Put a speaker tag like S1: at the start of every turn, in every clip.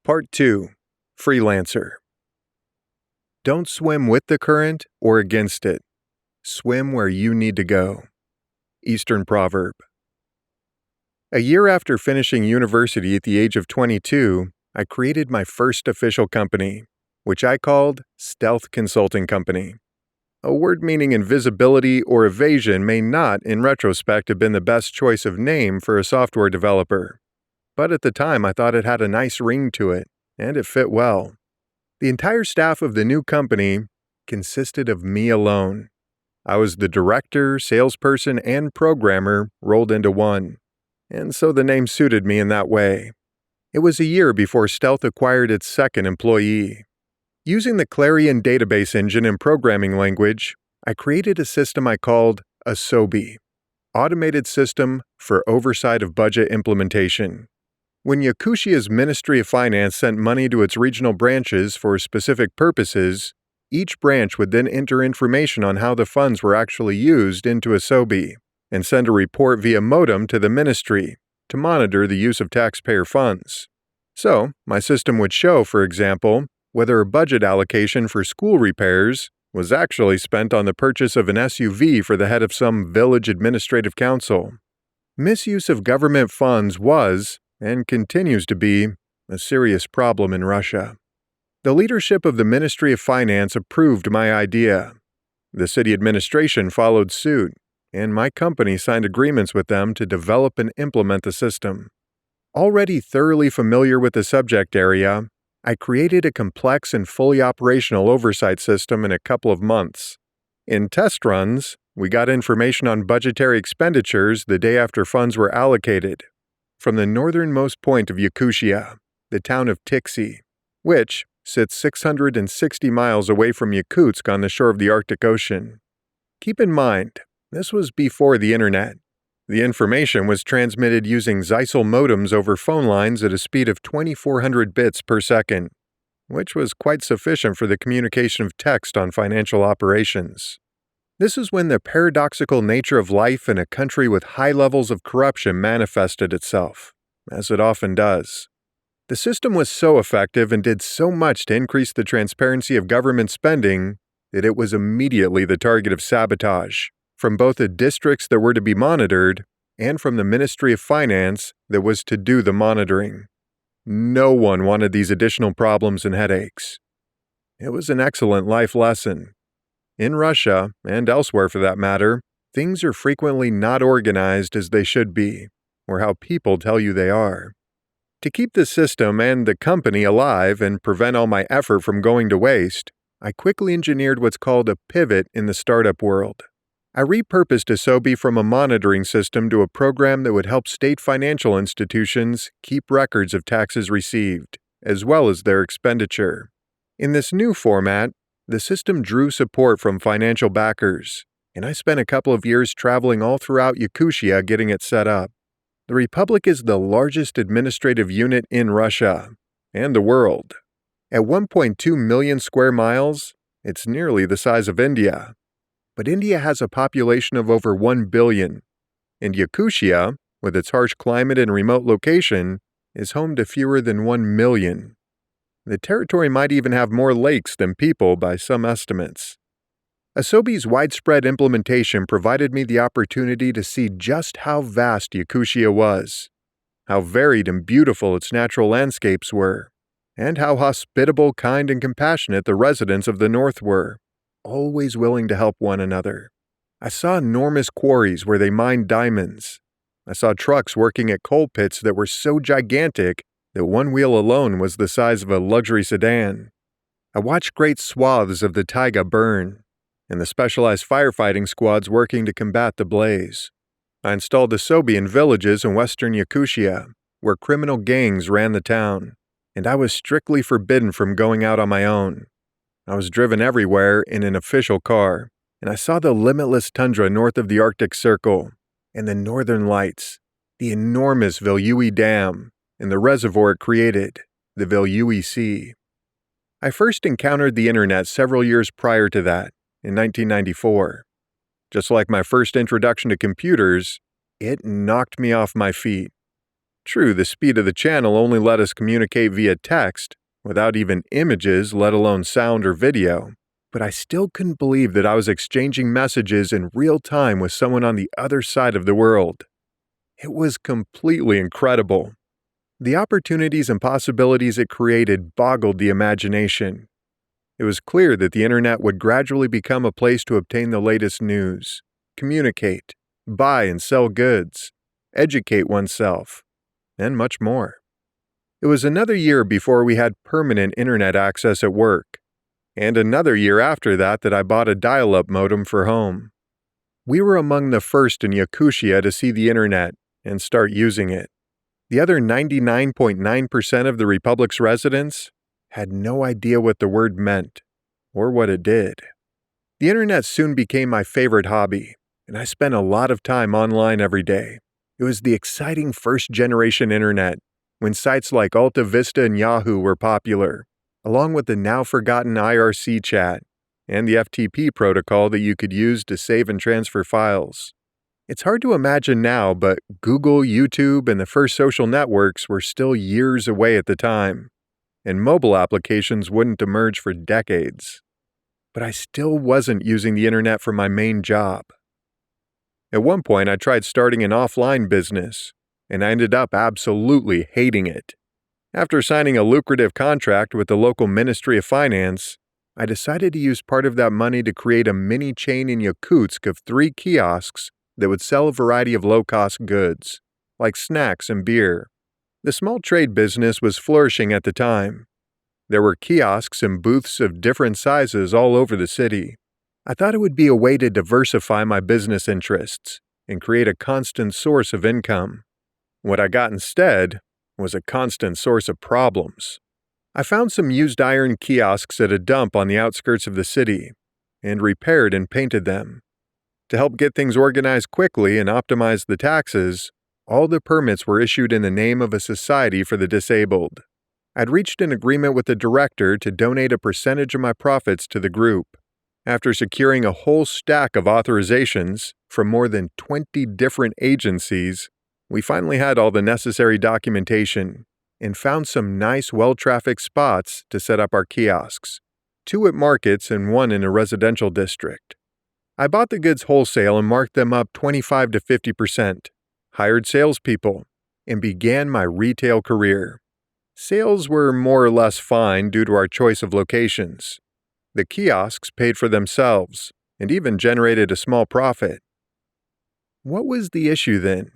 S1: Part 2. Freelancer. Don't swim with the current or against it. Swim where you need to go. Eastern proverb. A year after finishing university at the age of 22, I created my first official company, which I called Stealth Consulting Company. A word meaning invisibility or evasion may not, in retrospect, have been the best choice of name for a software developer. But at the time I thought it had a nice ring to it, and it fit well. The entire staff of the new company consisted of me alone. I was the director, salesperson, and programmer rolled into one, and so the name suited me in that way. It was a year before Stealth acquired its second employee. Using the Clarion database engine and programming language, I created a system I called ASOBI, Automated System for Oversight of Budget Implementation. When Yakushia's Ministry of Finance sent money to its regional branches for specific purposes, each branch would then enter information on how the funds were actually used into ASOBI and send a report via modem to the ministry to monitor the use of taxpayer funds. So, my system would show, for example, whether a budget allocation for school repairs was actually spent on the purchase of an SUV for the head of some village administrative council. Misuse of government funds was, and continues to be, a serious problem in Russia. The leadership of the Ministry of Finance approved my idea. The city administration followed suit, and my company signed agreements with them to develop and implement the system. Already thoroughly familiar with the subject area, I created a complex and fully operational oversight system in a couple of months. In test runs, we got information on budgetary expenditures the day after funds were allocated, from the northernmost point of Yakutia, the town of Tixi, which sits 660 miles away from Yakutsk on the shore of the Arctic Ocean. Keep in mind, this was before the internet. The information was transmitted using Zeisel modems over phone lines at a speed of 2,400 bits per second, which was quite sufficient for the communication of text on financial operations. This is when the paradoxical nature of life in a country with high levels of corruption manifested itself, as it often does. The system was so effective and did so much to increase the transparency of government spending that it was immediately the target of sabotage, from both the districts that were to be monitored and from the Ministry of Finance that was to do the monitoring. No one wanted these additional problems and headaches. It was an excellent life lesson. In Russia, and elsewhere for that matter, things are frequently not organized as they should be, or how people tell you they are. To keep the system and the company alive and prevent all my effort from going to waste, I quickly engineered what's called a pivot in the startup world. I repurposed ASOBI from a monitoring system to a program that would help state financial institutions keep records of taxes received, as well as their expenditure. In this new format, the system drew support from financial backers, and I spent a couple of years traveling all throughout Yakutia getting it set up. The Republic is the largest administrative unit in Russia, and the world. At 1.2 million square miles, it's nearly the size of India. But India has a population of over 1 billion, and Yakutia, with its harsh climate and remote location, is home to fewer than 1 million. The territory might even have more lakes than people by some estimates. ASOBI's widespread implementation provided me the opportunity to see just how vast Yakutia was, how varied and beautiful its natural landscapes were, and how hospitable, kind, and compassionate the residents of the north were, always willing to help one another. I saw enormous quarries where they mined diamonds. I saw trucks working at coal pits that were so gigantic that one wheel alone was the size of a luxury sedan. I watched great swaths of the taiga burn, and the specialized firefighting squads working to combat the blaze. I installed ASOBI in villages in western Yakutia, where criminal gangs ran the town, and I was strictly forbidden from going out on my own. I was driven everywhere in an official car, and I saw the limitless tundra north of the Arctic Circle, and the northern lights, the enormous Vilyui Dam, and the reservoir it created, the Vilyui Sea. I first encountered the internet several years prior to that, in 1994. Just like my first introduction to computers, it knocked me off my feet. True, the speed of the channel only let us communicate via text, without even images, let alone sound or video. But I still couldn't believe that I was exchanging messages in real time with someone on the other side of the world. It was completely incredible. The opportunities and possibilities it created boggled the imagination. It was clear that the internet would gradually become a place to obtain the latest news, communicate, buy and sell goods, educate oneself, and much more. It was another year before we had permanent internet access at work, and another year after that I bought a dial-up modem for home. We were among the first in Yakutia to see the internet and start using it. The other 99.9% of the Republic's residents had no idea what the word meant or what it did. The internet soon became my favorite hobby, and I spent a lot of time online every day. It was the exciting first-generation internet, when sites like Alta Vista and Yahoo were popular, along with the now-forgotten IRC chat and the FTP protocol that you could use to save and transfer files. It's hard to imagine now, but Google, YouTube, and the first social networks were still years away at the time, and mobile applications wouldn't emerge for decades. But I still wasn't using the internet for my main job. At one point, I tried starting an offline business, and I ended up absolutely hating it. After signing a lucrative contract with the local Ministry of Finance, I decided to use part of that money to create a mini chain in Yakutsk of 3 kiosks that would sell a variety of low-cost goods, like snacks and beer. The small trade business was flourishing at the time. There were kiosks and booths of different sizes all over the city. I thought it would be a way to diversify my business interests and create a constant source of income. What I got instead was a constant source of problems. I found some used iron kiosks at a dump on the outskirts of the city and repaired and painted them. To help get things organized quickly and optimize the taxes, all the permits were issued in the name of a society for the disabled. I'd reached an agreement with the director to donate a percentage of my profits to the group. After securing a whole stack of authorizations from more than 20 different agencies, we finally had all the necessary documentation and found some nice, well-trafficked spots to set up our kiosks, 2 at markets and 1 in a residential district. I bought the goods wholesale and marked them up 25 to 50%, hired salespeople, and began my retail career. Sales were more or less fine due to our choice of locations. The kiosks paid for themselves and even generated a small profit. What was the issue then?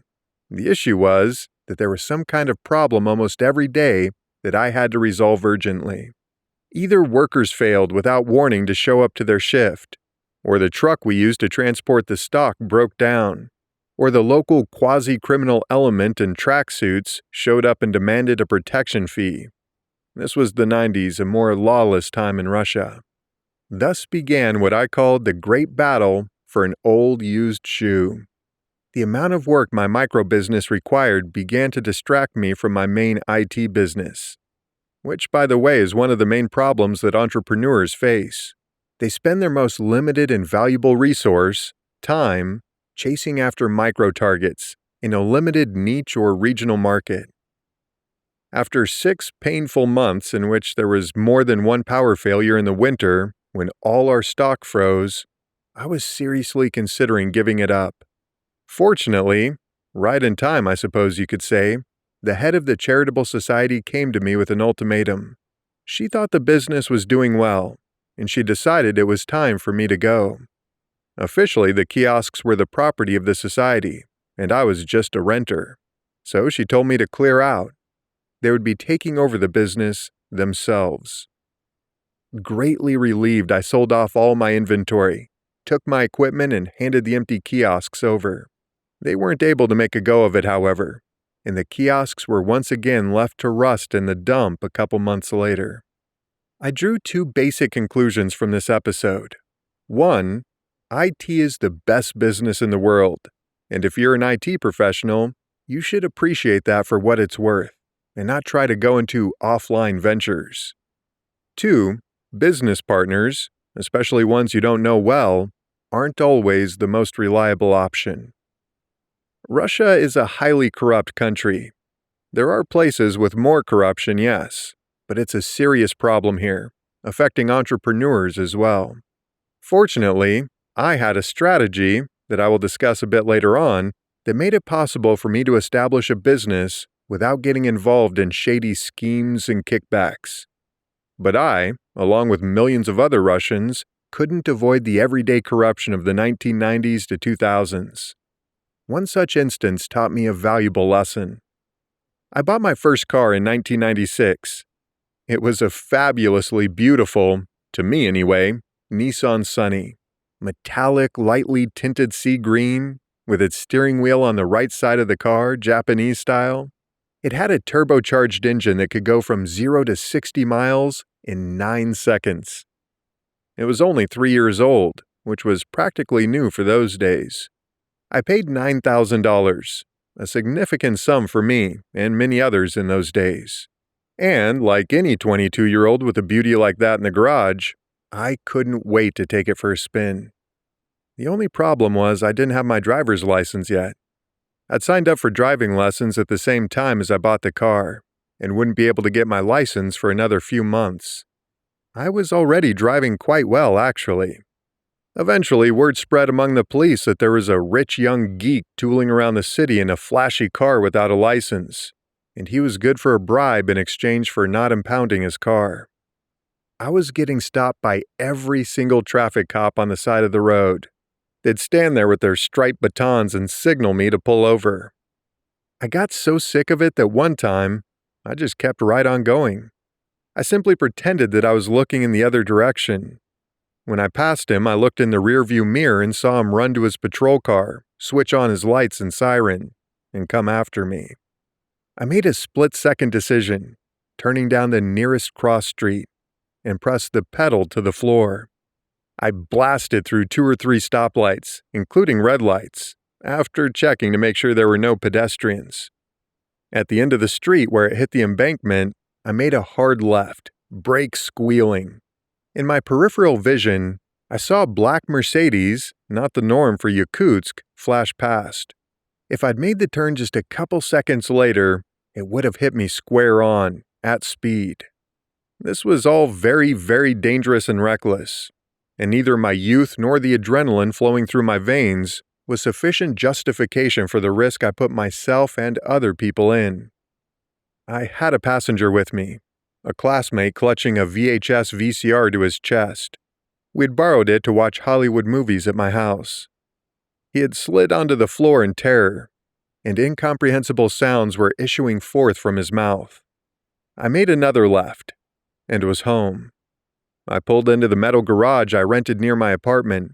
S1: The issue was that there was some kind of problem almost every day that I had to resolve urgently. Either workers failed without warning to show up to their shift, or the truck we used to transport the stock broke down, or the local quasi-criminal element in tracksuits showed up and demanded a protection fee. This was the 90s, a more lawless time in Russia. Thus began what I called the great battle for an old used shoe. The amount of work my micro-business required began to distract me from my main IT business, which, by the way, is one of the main problems that entrepreneurs face. They spend their most limited and valuable resource, time, chasing after micro-targets in a limited niche or regional market. After 6 painful months in which there was more than one power failure in the winter, when all our stock froze, I was seriously considering giving it up. Fortunately, right in time I suppose you could say, the head of the charitable society came to me with an ultimatum. She thought the business was doing well, and she decided it was time for me to go. Officially, the kiosks were the property of the society, and I was just a renter. So she told me to clear out. They would be taking over the business themselves. Greatly relieved, I sold off all my inventory, took my equipment, and handed the empty kiosks over. They weren't able to make a go of it, however, and the kiosks were once again left to rust in the dump a couple months later. I drew 2 basic conclusions from this episode. 1, IT is the best business in the world, and if you're an IT professional, you should appreciate that for what it's worth, and not try to go into offline ventures. 2, business partners, especially ones you don't know well, aren't always the most reliable option. Russia is a highly corrupt country. There are places with more corruption, yes, but it's a serious problem here, affecting entrepreneurs as well. Fortunately, I had a strategy that I will discuss a bit later on that made it possible for me to establish a business without getting involved in shady schemes and kickbacks. But I, along with millions of other Russians, couldn't avoid the everyday corruption of the 1990s to 2000s. One such instance taught me a valuable lesson. I bought my first car in 1996. It was a fabulously beautiful, to me anyway, Nissan Sunny. Metallic, lightly tinted sea green, with its steering wheel on the right side of the car, Japanese style. It had a turbocharged engine that could go from 0 to 60 miles in 9 seconds. It was only 3 years old, which was practically new for those days. I paid $9,000, a significant sum for me and many others in those days. And, like any 22-year-old with a beauty like that in the garage, I couldn't wait to take it for a spin. The only problem was I didn't have my driver's license yet. I'd signed up for driving lessons at the same time as I bought the car, and wouldn't be able to get my license for another few months. I was already driving quite well, actually. Eventually, word spread among the police that there was a rich young geek tooling around the city in a flashy car without a license, and he was good for a bribe in exchange for not impounding his car. I was getting stopped by every single traffic cop on the side of the road. They'd stand there with their striped batons and signal me to pull over. I got so sick of it that one time, I just kept right on going. I simply pretended that I was looking in the other direction. When I passed him, I looked in the rearview mirror and saw him run to his patrol car, switch on his lights and siren, and come after me. I made a split-second decision, turning down the nearest cross street, and pressed the pedal to the floor. I blasted through 2 or 3 stoplights, including red lights, after checking to make sure there were no pedestrians. At the end of the street where it hit the embankment, I made a hard left, brake squealing. In my peripheral vision, I saw a black Mercedes, not the norm for Yakutsk, flash past. If I'd made the turn just a couple seconds later, it would have hit me square on, at speed. This was all very, very dangerous and reckless, and neither my youth nor the adrenaline flowing through my veins was sufficient justification for the risk I put myself and other people in. I had a passenger with me, a classmate clutching a VHS VCR to his chest. We'd borrowed it to watch Hollywood movies at my house. He had slid onto the floor in terror, and incomprehensible sounds were issuing forth from his mouth. I made another left, and was home. I pulled into the metal garage I rented near my apartment.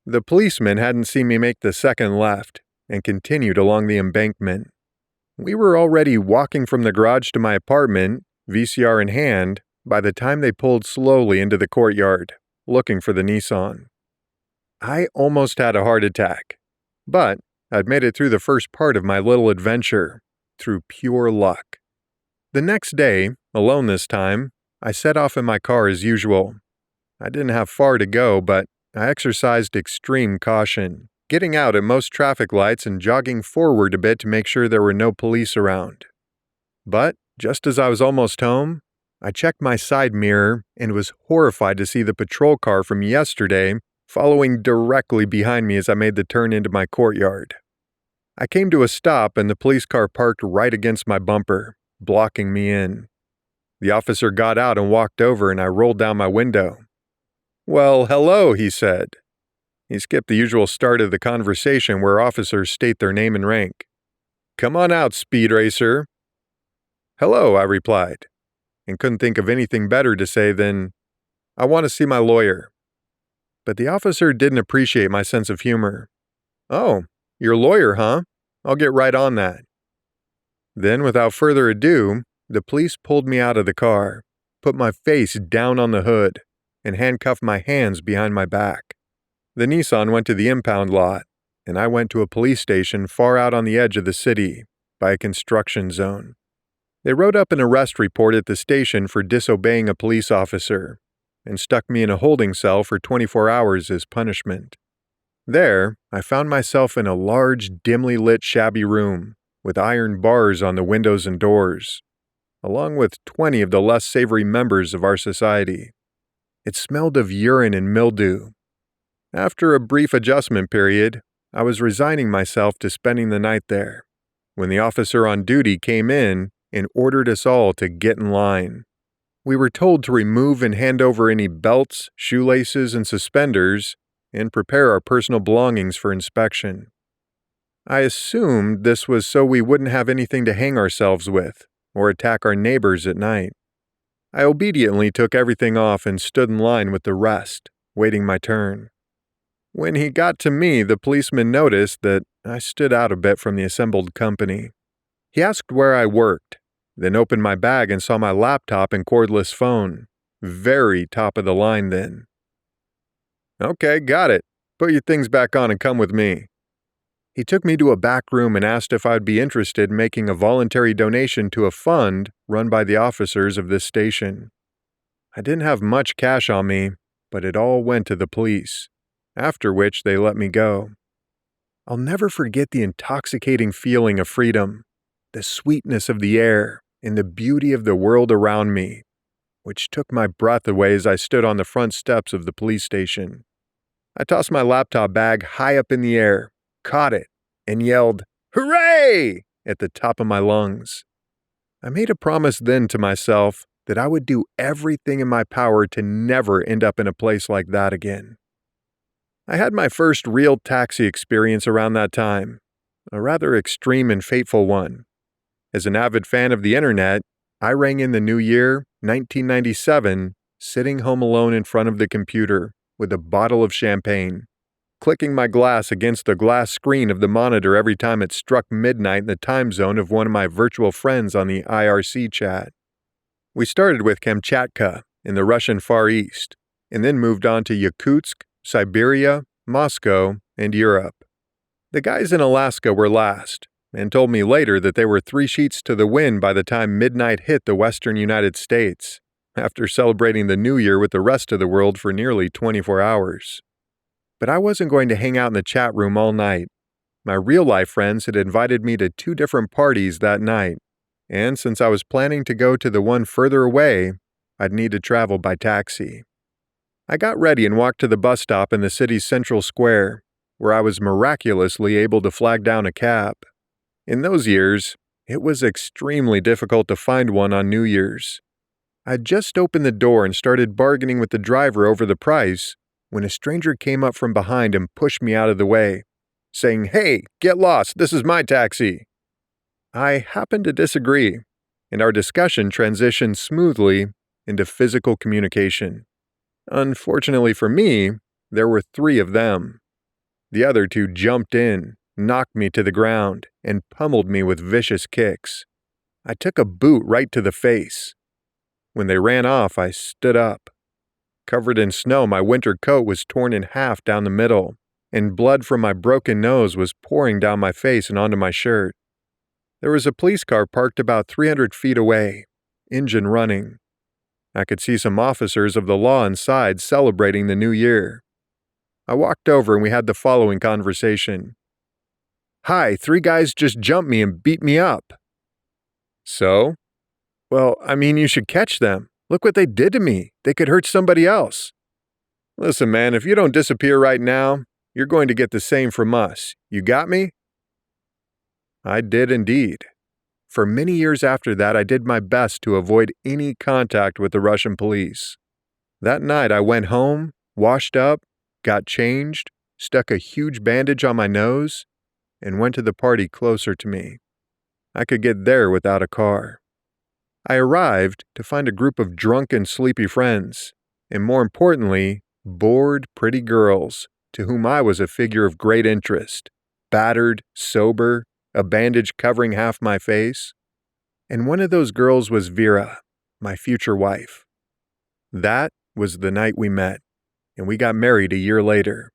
S1: The policeman hadn't seen me make the second left, and continued along the embankment. We were already walking from the garage to my apartment, VCR in hand, by the time they pulled slowly into the courtyard, looking for the Nissan. I almost had a heart attack, but I'd made it through the first part of my little adventure, through pure luck. The next day, alone this time, I set off in my car as usual. I didn't have far to go, but I exercised extreme caution, getting out at most traffic lights and jogging forward a bit to make sure there were no police around. But, just as I was almost home, I checked my side mirror and was horrified to see the patrol car from yesterday following directly behind me as I made the turn into my courtyard. I came to a stop and the police car parked right against my bumper, blocking me in. The officer got out and walked over and I rolled down my window. "Well, hello," he said. He skipped the usual start of the conversation where officers state their name and rank. "Come on out, Speed Racer." "Hello," I replied, and couldn't think of anything better to say than, "I want to see my lawyer." But the officer didn't appreciate my sense of humor. "Oh, your lawyer, huh? I'll get right on that." Then, without further ado, the police pulled me out of the car, put my face down on the hood, and handcuffed my hands behind my back. The Nissan went to the impound lot, and I went to a police station far out on the edge of the city, by a construction zone. They wrote up an arrest report at the station for disobeying a police officer, and stuck me in a holding cell for 24 hours as punishment. There, I found myself in a large, dimly lit, shabby room, with iron bars on the windows and doors, along with 20 of the less savory members of our society. It smelled of urine and mildew. After a brief adjustment period, I was resigning myself to spending the night there, when the officer on duty came in and ordered us all to get in line. We were told to remove and hand over any belts, shoelaces, and suspenders, and prepare our personal belongings for inspection. I assumed this was so we wouldn't have anything to hang ourselves with, or attack our neighbors at night. I obediently took everything off and stood in line with the rest, waiting my turn. When he got to me, the policeman noticed that I stood out a bit from the assembled company. He asked where I worked, then opened my bag and saw my laptop and cordless phone. Very top of the line then. "Okay, got it. Put your things back on and come with me." He took me to a back room and asked if I'd be interested in making a voluntary donation to a fund run by the officers of this station. I didn't have much cash on me, but it all went to the police, after which they let me go. I'll never forget the intoxicating feeling of freedom, the sweetness of the air, and the beauty of the world around me, which took my breath away as I stood on the front steps of the police station. I tossed my laptop bag high up in the air, caught it, and yelled, "Hooray!" at the top of my lungs. I made a promise then to myself that I would do everything in my power to never end up in a place like that again. I had my first real taxi experience around that time, a rather extreme and fateful one. As an avid fan of the internet, I rang in the new year, 1997, sitting home alone in front of the computer with a bottle of champagne, clicking my glass against the glass screen of the monitor every time it struck midnight in the time zone of one of my virtual friends on the IRC chat. We started with Kamchatka in the Russian Far East, and then moved on to Yakutsk, Siberia, Moscow, and Europe. The guys in Alaska were last, and told me later that they were 3 sheets to the wind by the time midnight hit the western United States, after celebrating the New Year with the rest of the world for nearly 24 hours. But I wasn't going to hang out in the chat room all night. My real-life friends had invited me to 2 different parties that night, and since I was planning to go to the one further away, I'd need to travel by taxi. I got ready and walked to the bus stop in the city's central square, where I was miraculously able to flag down a cab. In those years, it was extremely difficult to find one on New Year's. I'd just opened the door and started bargaining with the driver over the price when a stranger came up from behind and pushed me out of the way, saying, "Hey, get lost, this is my taxi." I happened to disagree, and our discussion transitioned smoothly into physical communication. Unfortunately for me, there were 3 of them. The other 2 jumped in, knocked me to the ground, and pummeled me with vicious kicks. I took a boot right to the face. When they ran off, I stood up. Covered in snow, my winter coat was torn in half down the middle, and blood from my broken nose was pouring down my face and onto my shirt. There was a police car parked about 300 feet away, engine running. I could see some officers of the law inside celebrating the new year. I walked over and we had the following conversation. "Hi, 3 guys just jumped me and beat me up." "So?" "Well, I mean, you should catch them. Look what they did to me. They could hurt somebody else." "Listen, man, if you don't disappear right now, you're going to get the same from us. You got me?" I did indeed. For many years after that, I did my best to avoid any contact with the Russian police. That night, I went home, washed up, got changed, stuck a huge bandage on my nose, and went to the party closer to me. I could get there without a car. I arrived to find a group of drunk and sleepy friends, and more importantly, bored, pretty girls, to whom I was a figure of great interest, battered, sober, a bandage covering half my face. And one of those girls was Vera, my future wife. That was the night we met, and we got married a year later.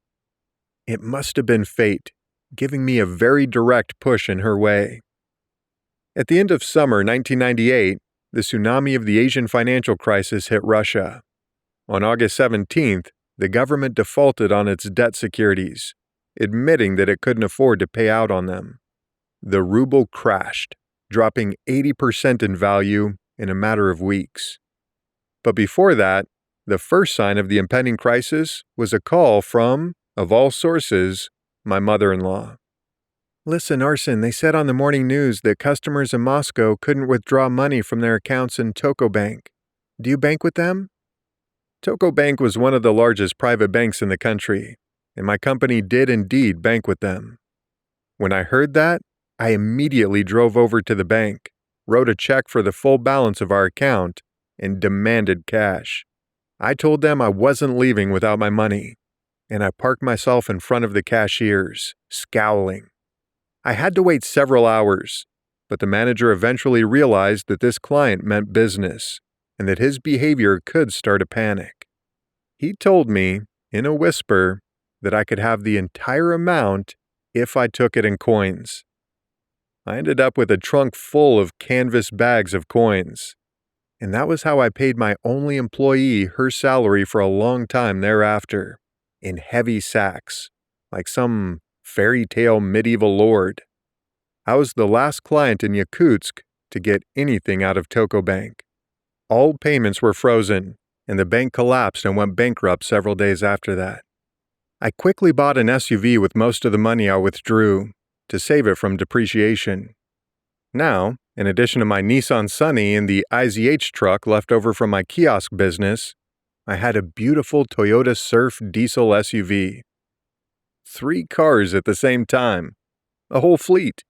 S1: It must have been fate, giving me a very direct push in her way. At the end of summer 1998, the tsunami of the Asian financial crisis hit Russia. On August 17th, the government defaulted on its debt securities, admitting that it couldn't afford to pay out on them. The ruble crashed, dropping 80% in value in a matter of weeks. But before that, the first sign of the impending crisis was a call from, of all sources, my mother-in-law. "Listen, Arsen, they said on the morning news that customers in Moscow couldn't withdraw money from their accounts in Toko Bank. Do you bank with them?" Toko Bank was one of the largest private banks in the country, and my company did indeed bank with them. When I heard that, I immediately drove over to the bank, wrote a check for the full balance of our account, and demanded cash. I told them I wasn't leaving without my money, and I parked myself in front of the cashiers, scowling. I had to wait several hours, but the manager eventually realized that this client meant business, and that his behavior could start a panic. He told me, in a whisper, that I could have the entire amount if I took it in coins. I ended up with a trunk full of canvas bags of coins, and that was how I paid my only employee her salary for a long time thereafter, in heavy sacks, like some fairy tale medieval lord. I was the last client in Yakutsk to get anything out of Toko Bank. All payments were frozen, and the bank collapsed and went bankrupt several days after that. I quickly bought an SUV with most of the money I withdrew to save it from depreciation. Now, in addition to my Nissan Sunny and the IZH truck left over from my kiosk business, I had a beautiful Toyota Surf diesel SUV. 3 cars at the same time. A whole fleet.